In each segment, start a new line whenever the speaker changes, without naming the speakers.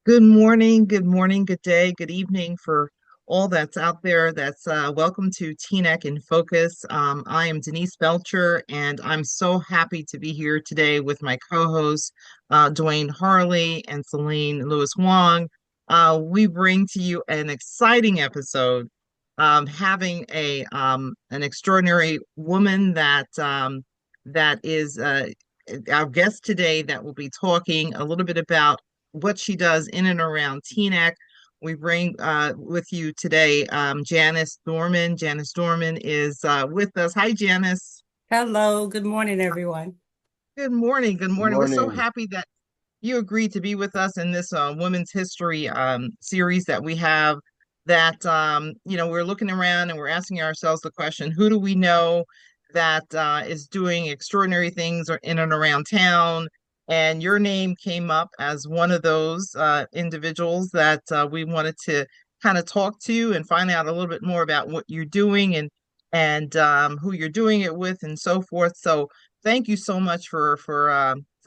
good morning, good day, good evening for all that's out there. That's welcome to Teaneck in Focus. I am Denise Belcher, and I'm so happy to be here today with my co-hosts, Duane Harley and Seleene Lewis Wong. We bring to you an exciting episode, having a an extraordinary woman that is our guest today that will be talking a little bit about what she does in and around Teaneck. We bring with you today Janice Dorman. Janice Dorman is with us. Hi, Janice.
Hello, good morning, everyone.
Good morning. Good
Good
morning. We're so
morning.
happy that you agreed to be with us in this Women's History series that we have. That we're looking around and we're asking ourselves the question: who do we know that is doing extraordinary things in and around town? And your name came up as one of those individuals that we wanted to kind of talk to and find out a little bit more about what you're doing and who you're doing it with and so forth. So thank you so much for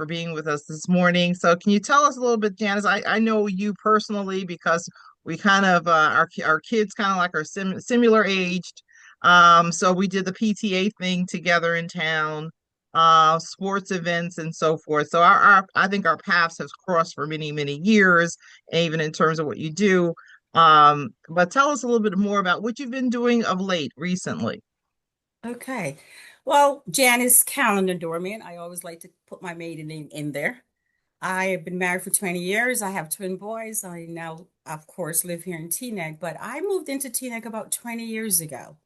being with us this morning. So can you tell us a little bit, Janice? I know you personally because we kind of our kids kind of like are similar aged. So we did the PTA thing together in town, sports events and so forth. So our I think our paths have crossed for many, many years, even in terms of what you do. But tell us a little bit more about what you've been doing of late recently.
Okay. Well, Janice Calendar Dorman. I always like to put my maiden name in there. I have been married for 20 years. I have twin boys. I now, of course, live here in Teaneck, but I moved into Teaneck about 20 years ago.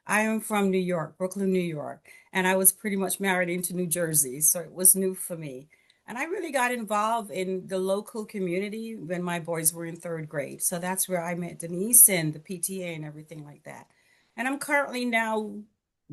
I am from New York, Brooklyn, New York, and I was pretty much married into New Jersey, so it was new for me. And I really got involved in the local community when my boys were in third grade. So that's where I met Denise and the PTA and everything like that. And I'm currently now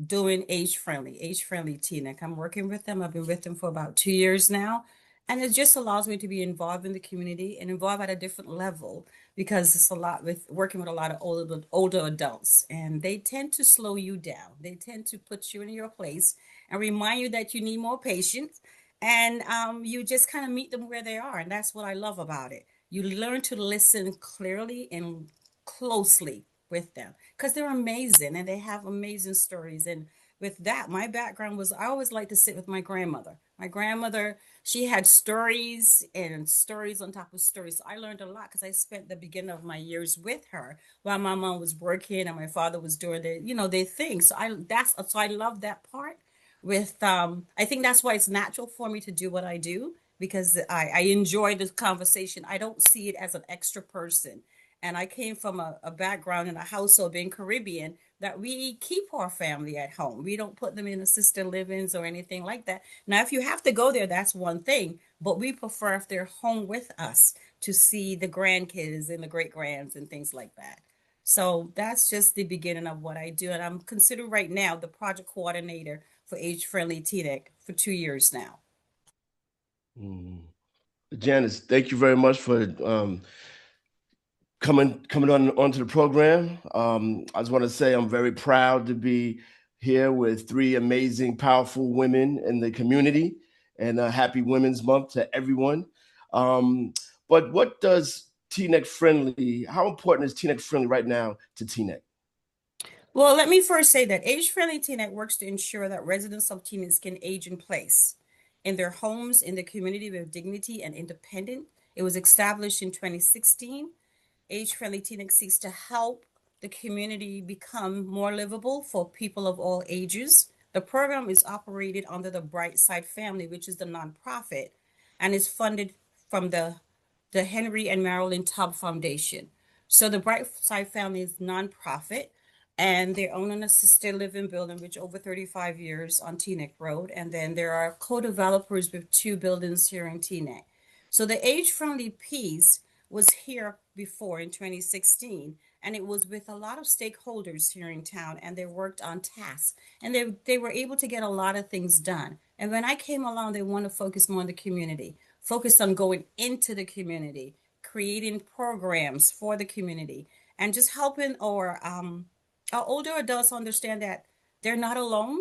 doing age-friendly Teaneck. I'm working with them. I've been with them for about 2 years now. And it just allows me to be involved in the community and involved at a different level because it's a lot with working with a lot of older adults, and they tend to slow you down. They tend to put you in your place and remind you that you need more patience, and you just kind of meet them where they are, and that's what I love about it. You learn to listen clearly and closely with them because they're amazing and they have amazing stories. And with that, my background was I always like to sit with my grandmother. My grandmother, she had stories and stories on top of stories. So I learned a lot because I spent the beginning of my years with her while my mom was working and my father was doing their things. So I love that part with I think that's why it's natural for me to do what I do because I enjoy this conversation. I don't see it as an extra person. And I came from a background in a household being Caribbean that we keep our family at home. We don't put them in assisted livings or anything like that. Now, if you have to go there, that's one thing, but we prefer if they're home with us to see the grandkids and the great grands and things like that. So that's just the beginning of what I do. And I'm considered right now the project coordinator for Age-Friendly Teaneck for 2 years now.
Mm. Janice, thank you very much for coming on onto the program. I just want to say I'm very proud to be here with three amazing, powerful women in the community, and a happy Women's Month to everyone. Um, but what does Teaneck Friendly? How important is Teaneck Friendly right now to Teaneck?
Well, let me first say that Age-Friendly Teaneck works to ensure that residents of Teaneck can age in place in their homes, in the community with dignity and independent. It was established in 2016. Age-Friendly Teaneck seeks to help the community become more livable for people of all ages. The program is operated under the Bright Side Family, which is the nonprofit, and is funded from the Henry and Marilyn Tubb Foundation. So the Bright Side Family is nonprofit, and they own an assisted living building which over 35 years on Teaneck Road. And then there are co-developers with two buildings here in Teaneck. So the age-friendly piece was here before in 2016, and it was with a lot of stakeholders here in town, and they worked on tasks, and they were able to get a lot of things done. And when I came along, they want to focus more on the community, focus on going into the community, creating programs for the community, and just helping our older adults understand that they're not alone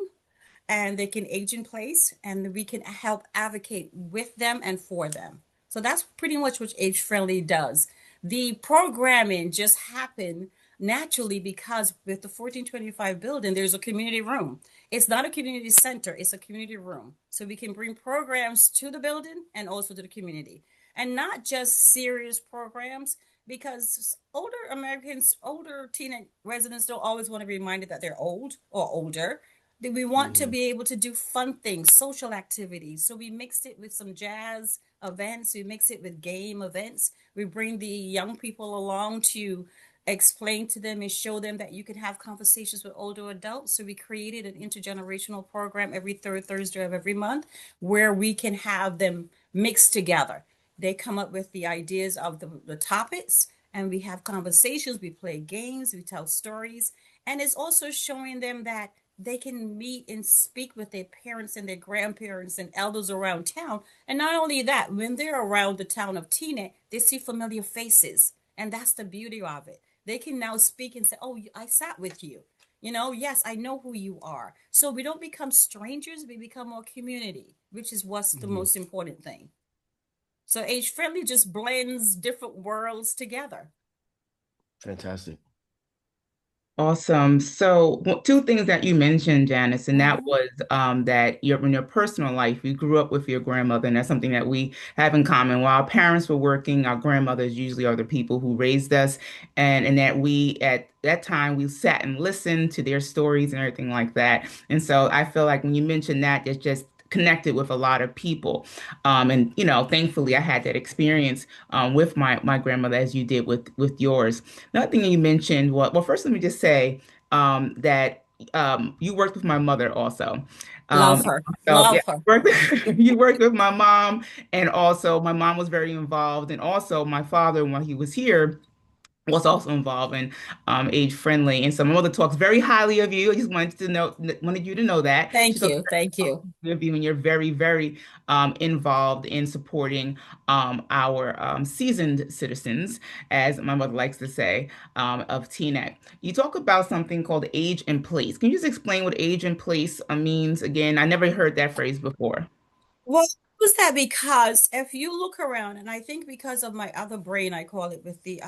and they can age in place and we can help advocate with them and for them. So that's pretty much what Age Friendly does. The programming just happened naturally because with the 1425 building, there's a community room. It's not a community center, it's a community room. So we can bring programs to the building and also to the community. And not just serious programs, because older Americans, older teen residents don't always want to be reminded that they're old or older. We want to
Hmm.
be able to do fun things, social activities. So we mixed it with some jazz events, we mix it with game events. We bring the young people along to explain to them and show them that you can have conversations with older adults. So we created an intergenerational program every third Thursday of every month where we can have them mixed together. They come up with the ideas of the topics and we have conversations, we play games, we tell stories. And it's also showing them that they can meet and speak with their parents and their grandparents and elders around town. And not only that, when they're around the town of Teaneck, they see familiar faces. And that's the beauty of it. They can now speak and say, oh, I sat with you. You know, yes, I know who you are. So we don't become strangers, we become a community, which is what's the
Hmm.
most important thing. So Age Friendly just blends different worlds together.
Fantastic.
Awesome. So, two things that you mentioned, Janice, and that
Mhm.
was that in your personal life, you grew up with your grandmother, and that's something that we have in common. While our parents were working, our grandmothers usually are the people who raised us, and that we at that time we sat and listened to their stories and everything like that. And so, I feel like when you mentioned that, it's just connected with a lot of people. And thankfully, I had that experience with my grandmother as you did with yours. Another thing you mentioned, well, first let me just say that you worked with my mother also.
Love
Um,
her.
so yeah,
Love her.
you worked with my mom, and also my mom was very involved, and also my father, when he was here, was also involved in Age Friendly. And so my mother talks very highly of you. I just wanted you to know that. She
Thank
talks
you. Thank
very
you.
highly of you, and you're very, very involved in supporting our seasoned citizens, as my mother likes to say, of Teaneck. You talk about something called age in place. Can you just explain what age in place means again? I never heard that phrase before.
Well, was that because if you look around, and I think because of my other brain, I call it with the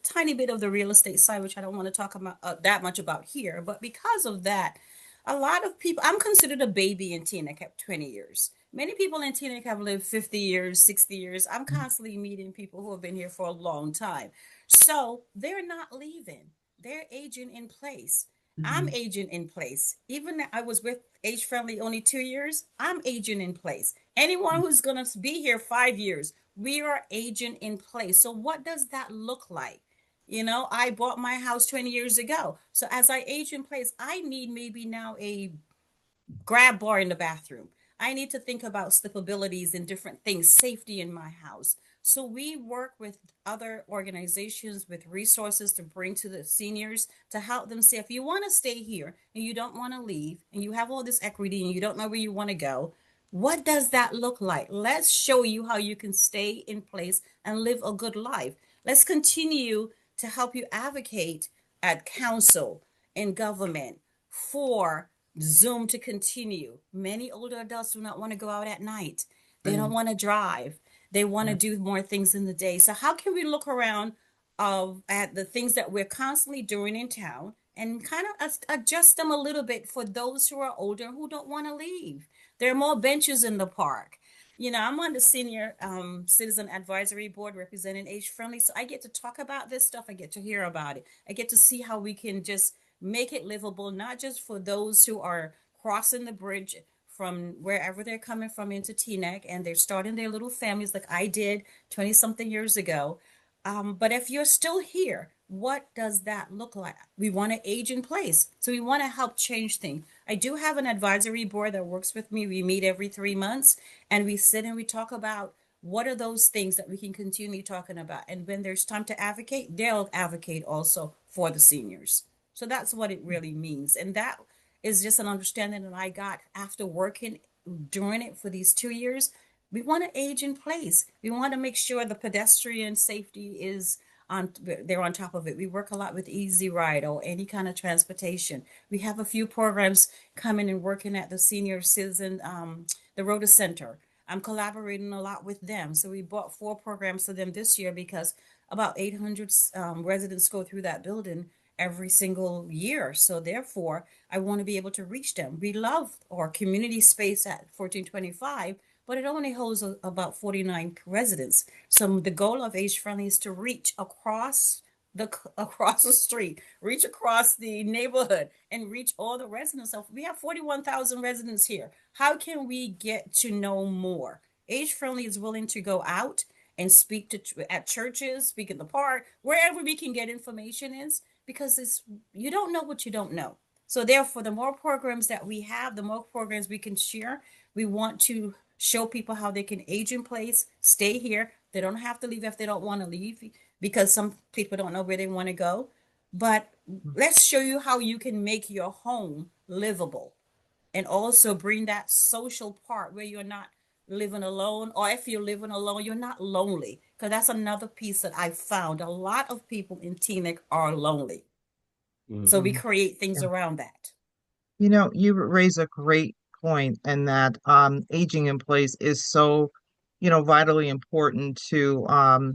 tiny bit of the real estate side, which I don't want to talk about that much about here, but because of that, a lot of people, I'm considered a baby in Teaneck at 20 years. Many people in Teaneck have lived 50 years, 60 years. I'm constantly meeting people who have been here for a long time. So they're not leaving. They're aging in place. I'm
Mhm.
aging in place. Even I was with Age Friendly only 2 years, I'm aging in place. Anyone who's going to be here 5 years, we are aging in place. So, what does that look like? You know, I bought my house 20 years ago. So, as I age in place, I need maybe now a grab bar in the bathroom. I need to think about slippabilities and different things, safety in my house. So we work with other organizations with resources to bring to the seniors to help them say, if you want to stay here and you don't want to leave and you have all this equity and you don't know where you want to go, what does that look like? Let's show you how you can stay in place and live a good life. Let's continue to help you advocate at council, in government, for Zoom to continue. Many older adults do not want to go out at night. They don't
Right.
want to drive. They want to
Yeah.
do more things in the day. So how can we look around at the things that we're constantly doing in town and kind of adjust them a little bit for those who are older who don't want to leave? There are more benches in the park. You know, I'm on the senior citizen advisory board representing Age Friendly, so I get to talk about this stuff. I get to hear about it. I get to see how we can just make it livable, not just for those who are crossing the bridge from wherever they're coming from into Teaneck and they're starting their little families like I did 20 something years ago. But if you're still here, what does that look like? We want to age in place. So we want to help change things. I do have an advisory board that works with me. We meet every 3 months and we sit and we talk about what are those things that we can continue talking about. And when there's time to advocate, they'll advocate also for the seniors. So that's what it really means. And that is just an understanding that I got after working during it for these 2 years. We want to age in place. We want to make sure the pedestrian safety is on, they're on top of it. We work a lot with Easy Ride or any kind of transportation. We have a few programs coming and working at the senior citizen, the Rhoda Center. I'm collaborating a lot with them. So we bought 4 programs to them this year because about 800 residents go through that building every single year. So therefore, I want to be able to reach them. We love our community space at 1425, but it only holds about 49 residents. So the goal of Age Friendly is to reach across the street, reach across the neighborhood, and reach all the residents. So we have 41,000 residents here. How can we get to know more? Age Friendly is willing to go out and speak to at churches, speak in the park, wherever we can get information is, because it's you don't know what you don't know. So therefore, the more programs that we have, the more programs we can share. We want to show people how they can age in place, stay here. They don't have to leave if they don't want to leave, because some people don't know where they want to go. But let's show you how you can make your home livable and also bring that social part where you're not living alone, or if you're living alone, you're not lonely. Because that's another piece that I found. A lot of people in Teaneck are lonely. So we
Mhm.
create things
Yeah.
around that.
You raise a great point, and that aging in place is so, vitally important to our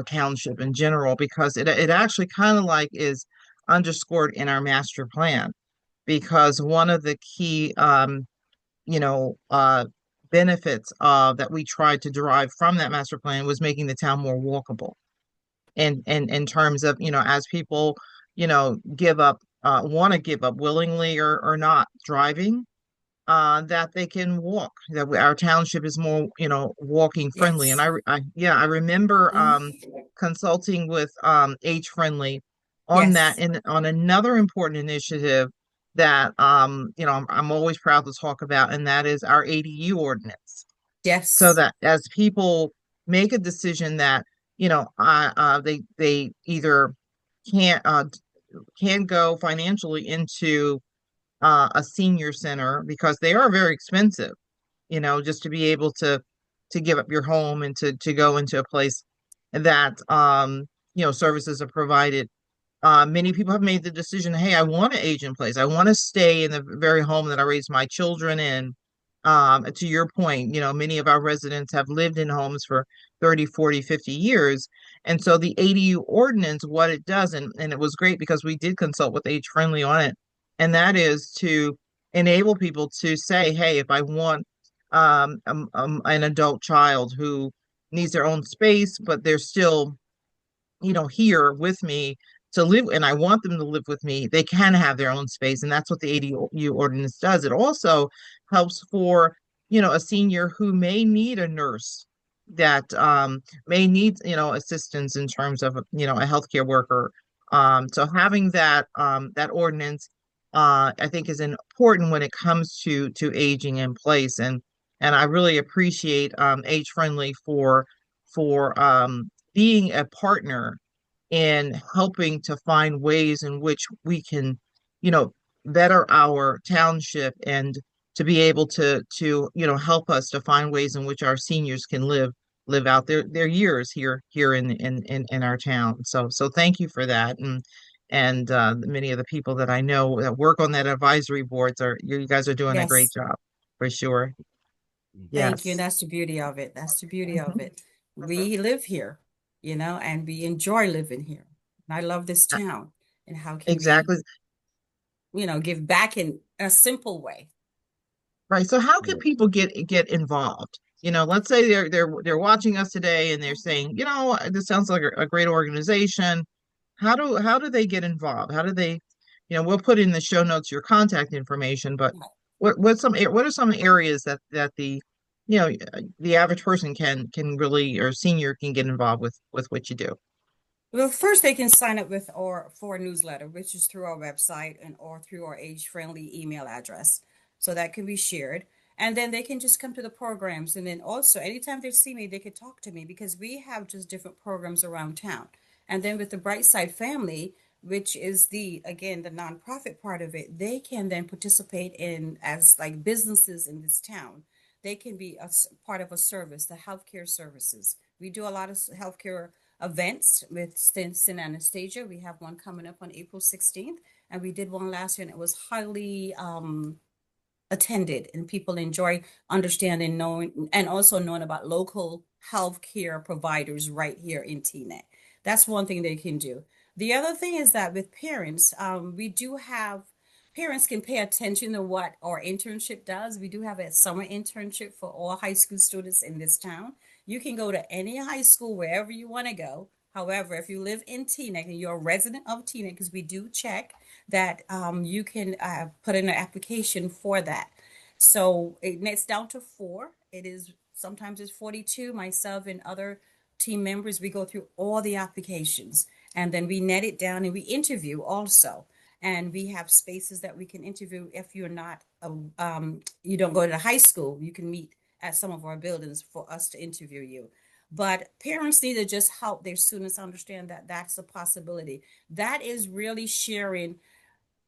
township in general, because it actually kind of like is underscored in our master plan, because one of the key you know benefits that we tried to derive from that master plan was making the town more walkable, and in terms of, as people, give up, want to give up willingly or not driving, that they can walk, that our township is more, walking friendly. And
Yes.
yeah, I remember
Mhm.
consulting with Age Friendly on that,
Yes.
and on another important initiative that I'm always proud to talk about, and that is our ADU ordinance. So
Yes.
that as people make a decision that, they either can't uh, can go financially into a senior center, because they are very expensive, just to be able to give up your home and to go into a place that services are provided. Many people have made the decision, hey, I want to age in place. I want to stay in the very home that I raised my children in. To your point, many of our residents have lived in homes for 30, 40, 50 years. And so the ADU ordinance, what it does, and it was great because we did consult with Age Friendly on it, and that is to enable people to say, hey, if I want an adult child who needs their own space, but they're still, here with me to live, and I want them to live with me, they can have their own space. And that's what the ADU ordinance does. It also helps for, a senior who may need a nurse, that may need, assistance in terms of, a healthcare worker. So having that ordinance, I think is important when it comes to aging in place. And I really appreciate Age Friendly for being a partner in helping to find ways in which we can, you know, better our township, and to be able to help us to find ways in which our seniors can live out their years here in our town. So thank you for that. And many of the people that I know that work on that advisory boards, you guys are doing a great
Yes.
job, for sure.
Thank you.
Yes.
That's the beauty of it. That's the beauty of
Mhm.
it. We live here, and we enjoy living here. And I love this town. And how can we,
Exactly.
give back in a simple way?
Right. So how can
Yeah.
people get involved? Let's say they're watching us today and they're saying, this sounds like a great organization. How do they get involved? How do they, we'll put in the show notes your contact information, but what are some areas that the average person can really, or senior can get involved with what you do?
Well, first they can sign up with or for a newsletter, which is through our website and or through our age-friendly email address. So that can be shared. And then they can just come to the programs. And then also anytime they see me, they could talk to me because we have just different programs around town. And then with the Brightside Family, which is the nonprofit part of it, they can then participate in as like businesses in this town. They can be part of a service, the healthcare services. We do a lot of healthcare events with stints in anesthesia. We have one coming up on April 16th, and we did one last year, and it was highly attended and people enjoy understanding, knowing, and also knowing about local healthcare providers right here in Teaneck. That's one thing they can do. The other thing is that with parents, we do have parents can pay attention to what our internship does. We do have a summer internship for all high school students in this town. You can go to any high school wherever you want to go. However, if you live in Teaneck and you're a resident of Teaneck, because we do check that, you can put in an application for that. So it's down to four. It is sometimes it's 42. Myself and other team members, we go through all the applications and then we net it down and we interview also. And we have spaces that we can interview if you're not, you don't go to the high school, you can meet at some of our buildings for us to interview you. But parents need to just help their students understand that that's a possibility. That is really sharing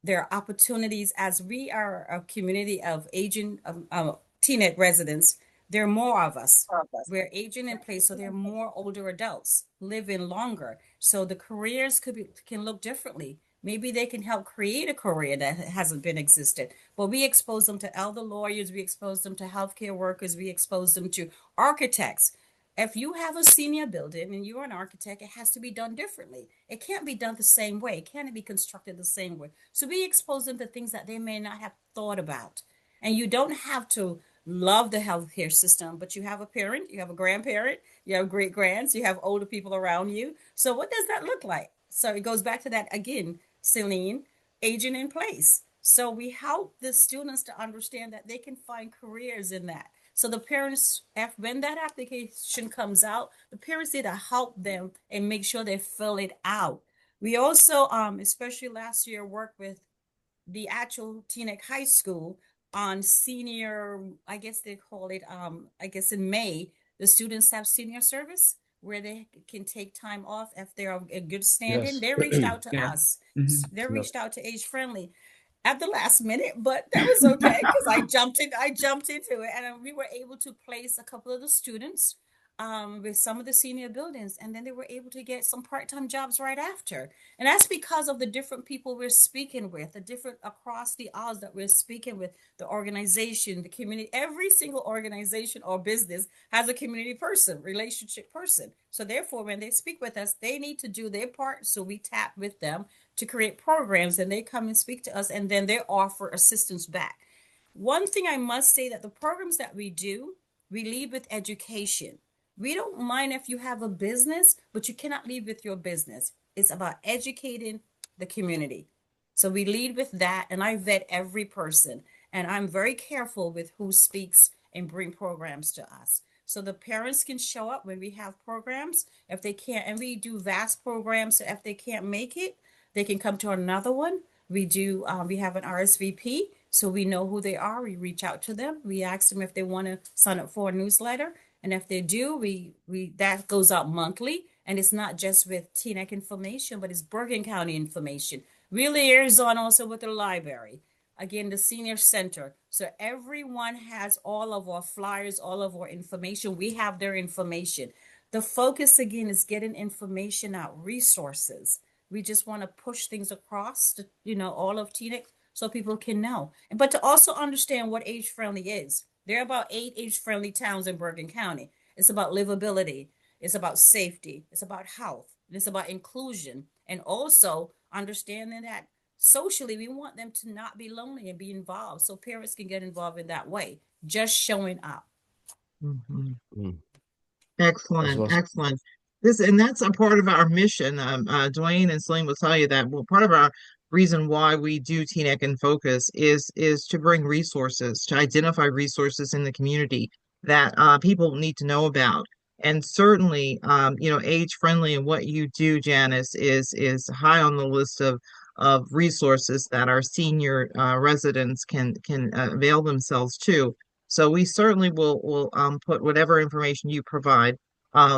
their opportunities as we are a community of aging teenage residents. There are more of us. We're aging in place, so there are more older adults living longer. So the careers can look differently. Maybe they can help create a career that hasn't been existed. But we expose them to elder lawyers, we expose them to healthcare workers, we expose them to architects. If you have a senior building and you're an architect, it has to be done differently. It can't be done the same way. It can't be constructed the same way. So we expose them to things that they may not have thought about. And you don't have to love the healthcare system, but you have a parent, you have a grandparent, you have great grands, you have older people around you. So what does that look like? So it goes back to that again, Seleene, aging in place. So we help the students to understand that they can find careers in that. So the parents, when that application comes out, the parents need to help them and make sure they fill it out. We also, especially last year, worked with the actual Teaneck High School on senior, I guess they call it, I guess in May, the students have senior service where they can take time off if they're in good standing.
Yes.
They reached out to
Yeah.
us.
Mhm.
They
Yep.
reached out to Age-Friendly at the last minute, but that was okay because I jumped into it, and we were able to place a couple of the students with some of the senior buildings, and then they were able to get some part-time jobs right after. And that's because of the different people we're speaking with, the different across the aisles that we're speaking with, the organization, the community. Every single organization or business has a community person, relationship person. So therefore, when they speak with us, they need to do their part. So we tap with them to create programs, and they come and speak to us, and then they offer assistance back. One thing I must say that the programs that we do, we lead with education. We don't mind if you have a business, but you cannot lead with your business. It's about educating the community. So we lead with that, and I vet every person, and I'm very careful with who speaks and bring programs to us. So the parents can show up when we have programs. If they can't, and we do vast programs, so if they can't make it, they can come to another one. We have an RSVP, so we know who they are. We reach out to them. We ask them if they want to sign up for a newsletter. And if they do, we that goes out monthly. And it's not just with Teaneck information, but it's Bergen County information. We liaison also with the library. Again, the senior center. So everyone has all of our flyers, all of our information. We have their information. The focus again is getting information out, resources. We just want to push things across to, all of Teaneck so people can know. But to also understand what age-friendly is. There are about 8 age-friendly towns in Bergen County. It's about livability. It's about safety. It's about health. It's about inclusion. And also understanding that socially, we want them to not be lonely and be involved. So parents can get involved in that way, just showing up.
Mhm.
Mm. That's
Excellent,
awesome.
excellent. And that's a part of our mission. Duane and Seleene will tell you that. Well, part of our reason why we do Teaneck in Focus is to bring resources, to identify resources in the community that people need to know about. And certainly, age friendly and what you do, Janice, is high on the list of resources that our senior residents can avail themselves to. So we certainly will put whatever information you provide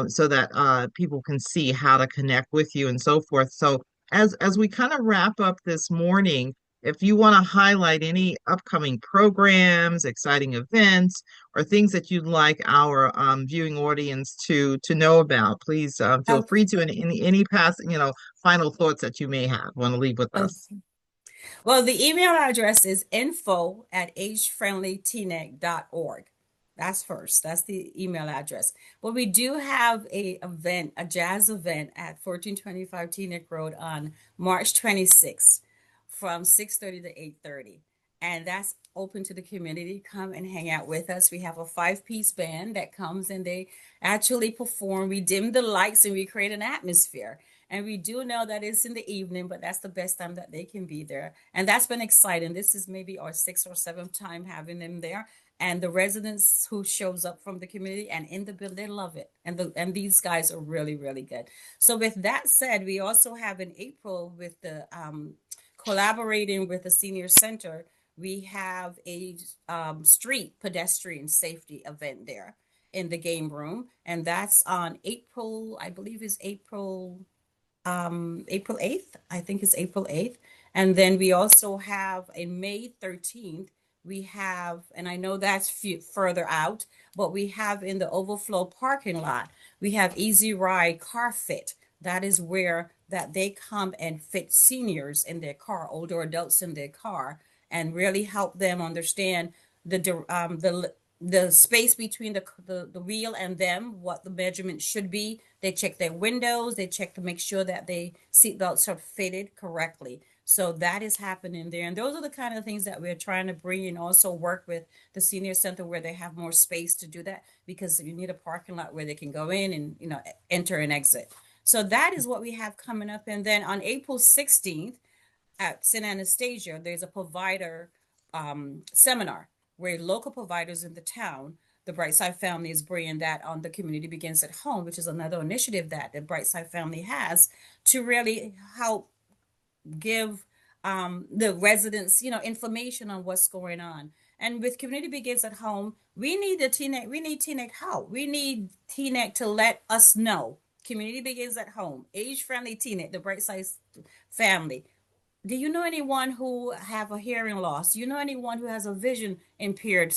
so that people can see how to connect with you and so forth. So as we kind of wrap up this morning, if you want to highlight any upcoming programs, exciting events, or things that you'd like our viewing audience to know about, please feel
Okay.
free to any past final thoughts that you may have want to leave with us.
Well, the email address is info@agefriendlyteaneck.org. That's first. That's the email address. But we do have a event, a jazz event at 1425 Teaneck Road on March 26th from 6:30 to 8:30. And that's open to the community. Come and hang out with us. We have a five-piece band that comes and they actually perform. We dim the lights and we create an atmosphere. And we do know that it's in the evening, but that's the best time that they can be there. And that's been exciting. This is maybe our sixth or seventh time having them there. And the residents who shows up from the community and in the building, they love it. And these guys are really, really good. So with that said, we also have in April with the collaborating with the senior center, we have a street pedestrian safety event there in the game room. And that's on April, I believe is April 8th. I think it's April 8th. And then we also have a May 13th. We have, and I know that's further out, but we have in the overflow parking lot, we have Easy Ride Car Fit. That is where that they come and fit seniors in their car, older adults in their car, and really help them understand the space between the wheel and them, what the measurement should be. They check their windows, they check to make sure that they seatbelts are fitted correctly. So that is happening there. And those are the kind of things that we're trying to bring and also work with the senior center where they have more space to do that because you need a parking lot where they can go in and, enter and exit. So that is what we have coming up. And then on April 16th at St. Anastasia, there's a provider seminar where local providers in the town, the Brightside family is bringing that on the Community Begins at Home, which is another initiative that the Brightside family has to really help give the residents, information on what's going on. And with Community Begins at Home, we need Teaneck help. We need Teaneck to let us know. Community Begins at Home, Age-Friendly Teaneck, the Brightside family. Do you know anyone who have a hearing loss? Do you know anyone who has a vision impaired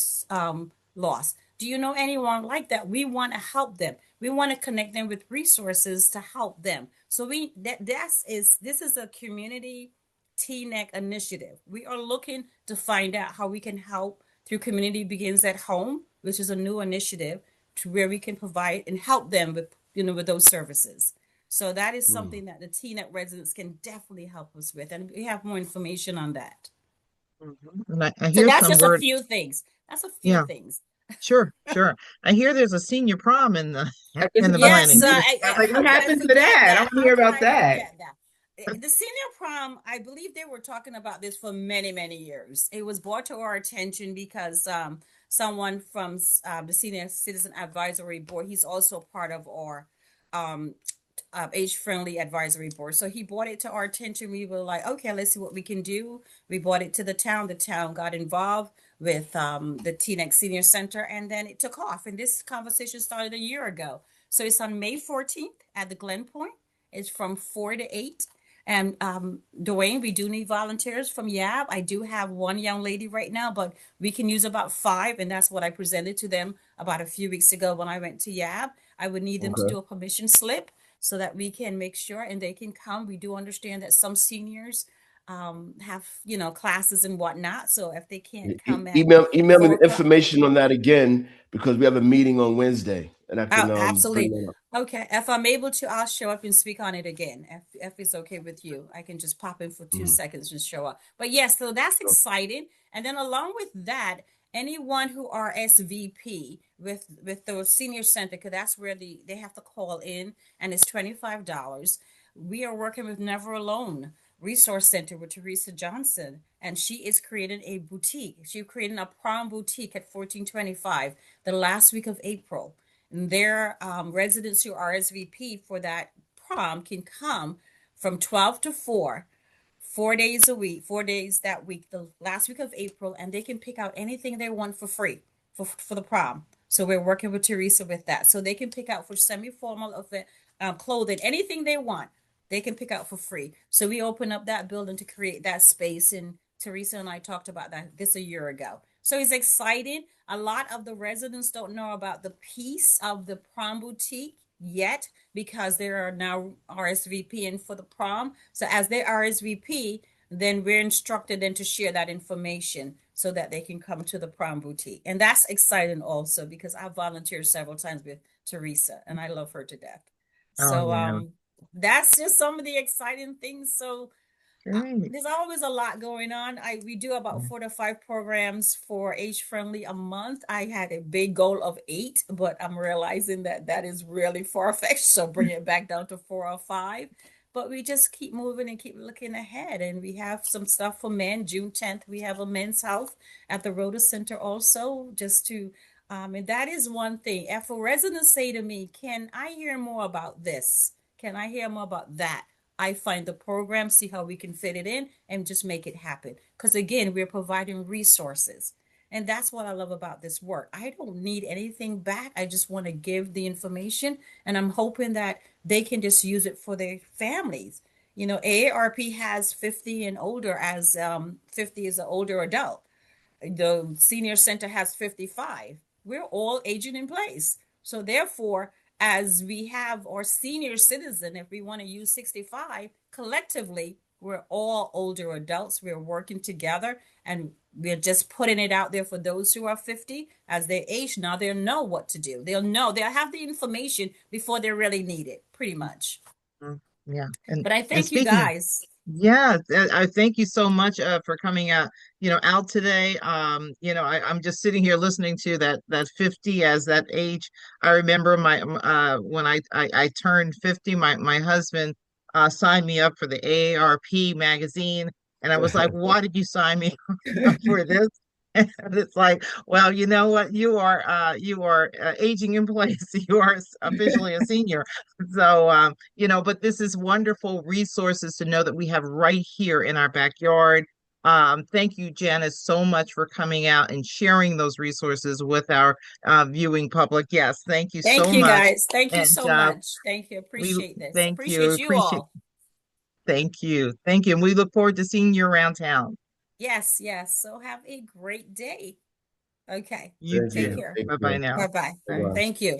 loss? Do you know anyone like that? We want to help them. We want to connect them with resources to help them. So this is a community Teaneck initiative. We are looking to find out how we can help through Community Begins at Home, which is a new initiative to where we can provide and help them with those services. So that is something that the Teaneck residents can definitely help us with. And we have more information on that.
And I
So
hear
that's
some
just a
word.
few things. That's a few
Yeah,
things.
sure, sure. I hear there's a senior prom in the
I was
in
just
the
about
Yes,
to
planning.
say, like,
how
what
could I
happened to
forget
that? I
that?
want to
How
hear
could
about
I
that.
forget that? The senior prom, I believe they were talking about this for many, many years. It was brought to our attention because someone from the Senior Citizen Advisory Board, he's also part of our um, age-friendly advisory board. So he brought it to our attention. We were like, okay, let's see what we can do. We brought it to the town. The town got involved with the Teaneck Senior Center, and then it took off. And this conversation started a year ago. So it's on May 14th at the Glen Point. It's from 4 to 8. And Duane, we do need volunteers from YAB. I do have one young lady right now, but we can use about 5. And that's what I presented to them about a few weeks ago when I went to YAB. I would need them to
Okay.
do a permission slip so that we can make sure and they can come. We do understand that some seniors have, classes and whatnot. So if they can't come at
Email me
4
the
o'clock,
information on that again because we have a meeting on Wednesday and I
oh,
can bring
absolutely.
that up.
Okay, if I'm able to, I'll show up and speak on it again. If it's okay with you, I can just pop in for 2 seconds and show up. But yes, so that's exciting. And then along with that, anyone who RSVP with the senior center, because that's where they have to call in, and it's $25. We are working with Never Alone Resource Center with Teresa Johnson, and she is creating a boutique. She's creating a prom boutique at 1425 the last week of April. And their residents who RSVP for that prom can come from 12 to 4, 4 days a week, 4 days that week, the last week of April, and they can pick out anything they want for free for the prom. So we're working with Teresa with that. So they can pick out for semi-formal event clothing, anything they want, they can pick out for free. So we open up that building to create that space. And Teresa and I talked about that this a year ago. So it's exciting. A lot of the residents don't know about the piece of the prom boutique yet because they are now RSVPing for the prom. So as they RSVP, then we're instructed then to share that information so that they can come to the prom boutique. And that's exciting also because I've volunteered several times with Teresa and I love her to death.
Oh
So
yeah,
that's just some of the exciting things. So
great.
there's always a lot going on. We do about 4 to 5 programs for age-friendly a month. I had a big goal of 8, but I'm realizing that that is really far-fetched. So bring it back down to 4 or 5. But we just keep moving and keep looking ahead. And we have some stuff for men. June 10th, we have a men's health at the Rhoda Center also, just to and that is one thing. If a resident say to me, "Can I hear more about this? Can I hear more about that?" I find the program, see how we can fit it in, and just make it happen. Because again, we're providing resources. And that's what I love about this work. I don't need anything back. I just want to give the information, and I'm hoping that they can just use it for their families. You know, AARP has 50 and older as 50 is an older adult. The senior center has 55. We're all aging in place. So therefore, as we have our senior citizen, if we want to use 65, collectively, we're all older adults. We're working together and we're just putting it out there for those who are 50 as they age. Now they'll know what to do. They'll have the information before they really need it, pretty much.
Yeah,
But I
and
thank you
speaking of,
guys.
yeah, I thank you so much for coming out, out today. I'm just sitting here listening to that 50 as that age. I remember my when I turned 50, my husband signed me up for the AARP magazine, and I was like, "Why did you sign me up for this?" And it's like, well, you know what? You are aging in place. You are officially a senior. So, but this is wonderful resources to know that we have right here in our backyard. Thank you, Janice, so much for coming out and sharing those resources with our viewing public. Yes, thank you
Thank
so
you
much.
guys. Thank you
And
so much. Thank you.
we
Appreciate this.
thank you,
Appreciate you
appreciate,
all.
thank you, thank you. And we look forward to seeing you around town.
Yes, yes. So have a great day. Okay.
You
Thank
Take
too.
you.
care.
Take
Bye bye
care.
now.
Bye-bye.
Bye.
Bye-bye.
Thank you.